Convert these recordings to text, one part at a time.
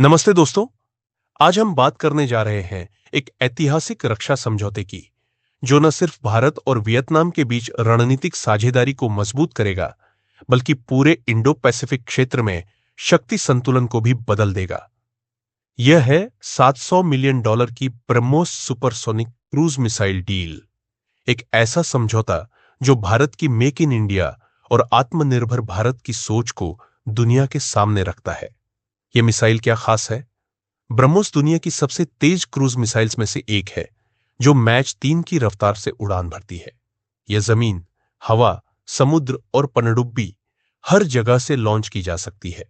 नमस्ते दोस्तों। आज हम बात करने जा रहे हैं एक ऐतिहासिक रक्षा समझौते की, जो न सिर्फ भारत और वियतनाम के बीच रणनीतिक साझेदारी को मजबूत करेगा, बल्कि पूरे इंडो पैसिफिक क्षेत्र में शक्ति संतुलन को भी बदल देगा। यह है $700 मिलियन की BrahMos supersonic cruise missile deal. एक ऐसा समझौता जो भारत की मेक इन इंडिया और आत्मनिर्भर भारत की सोच को दुनिया के सामने रखता है। यह मिसाइल क्या खास है? ब्रह्मोस दुनिया की सबसे तेज क्रूज मिसाइल्स में से एक है, जो मैच 3 की रफ्तार से उड़ान भरती है। यह जमीन, हवा, समुद्र और पनडुब्बी हर जगह से लॉन्च की जा सकती है।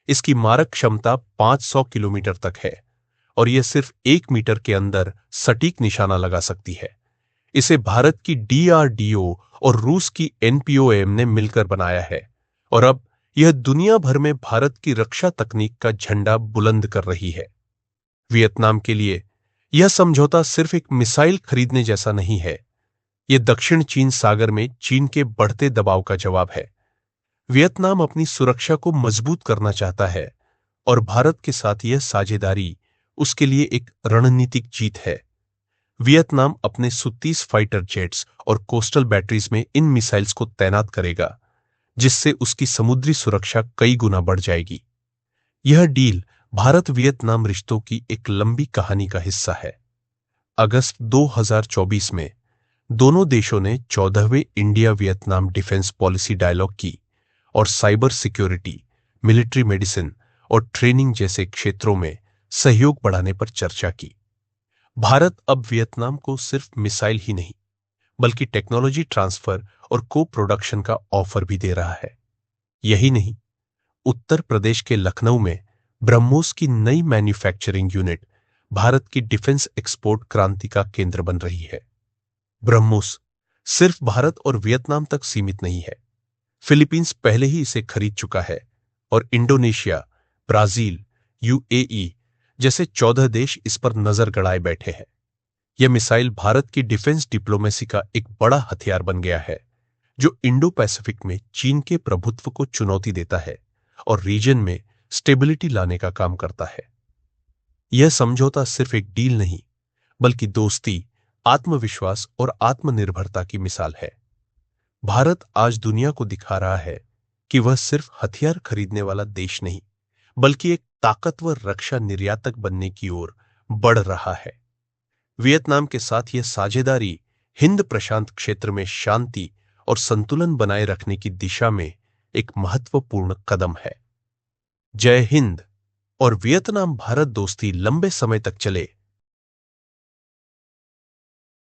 इसकी मारक क्षमता 500 किलोमीटर तक है और यह सिर्फ 1 मीटर के अंदर सटीक निशाना लगा सकती है। इसे भारत की डीआरडीओ और रूस की एनपीओएम ने मिलकर बनाया है और अब यह दुनिया भर में भारत की रक्षा तकनीक का झंडा बुलंद कर रही है। वियतनाम के लिए यह समझौता सिर्फ एक मिसाइल खरीदने जैसा नहीं है। यह दक्षिण चीन सागर में चीन के बढ़ते दबाव का जवाब है। वियतनाम अपनी सुरक्षा को मजबूत करना चाहता है और भारत के साथ यह साझेदारी उसके लिए एक रणनीतिक जीत है। वियतनाम अपने सु-30 फाइटर जेट्स और कोस्टल बैटरीज में इन मिसाइल्स को तैनात करेगा, जिससे उसकी समुद्री सुरक्षा कई गुना बढ़ जाएगी। यह डील भारत वियतनाम रिश्तों की एक लंबी कहानी का हिस्सा है। अगस्त 2024 में दोनों देशों ने 14वें India Vietnam defence policy dialogue की और साइबर सिक्योरिटी, मिलिट्री मेडिसिन और ट्रेनिंग जैसे क्षेत्रों में सहयोग बढ़ाने पर चर्चा की। भारत अब वियतनाम को सिर्फ मिसाइल ही नहीं, बल्कि टेक्नोलॉजी ट्रांसफर और को प्रोडक्शन का ऑफर भी दे रहा है। यही नहीं, उत्तर प्रदेश के लखनऊ में ब्रह्मोस की नई मैन्युफैक्चरिंग यूनिट भारत की डिफेंस एक्सपोर्ट क्रांति का केंद्र बन रही है। ब्रह्मोस सिर्फ भारत और वियतनाम तक सीमित नहीं है। फिलीपींस पहले ही इसे खरीद चुका है और इंडोनेशिया, ब्राजील, यूएई जैसे 14 देश इस पर नजर गड़ाए बैठे हैं। यह मिसाइल भारत की डिफेंस डिप्लोमेसी का एक बड़ा हथियार बन गया है, जो इंडो पैसिफिक में चीन के प्रभुत्व को चुनौती देता है और रीजन में स्टेबिलिटी लाने का काम करता है। यह समझौता सिर्फ एक डील नहीं, बल्कि दोस्ती, आत्मविश्वास और आत्मनिर्भरता की मिसाल है। भारत आज दुनिया को दिखा रहा है कि वह सिर्फ हथियार खरीदने वाला देश नहीं, बल्कि एक ताकतवर रक्षा निर्यातक बनने की ओर बढ़ रहा है। वियतनाम के साथ यह साझेदारी हिंद प्रशांत क्षेत्र में शांति और संतुलन बनाए रखने की दिशा में एक महत्वपूर्ण कदम है। जय हिंद और वियतनाम भारत दोस्ती लंबे समय तक चले,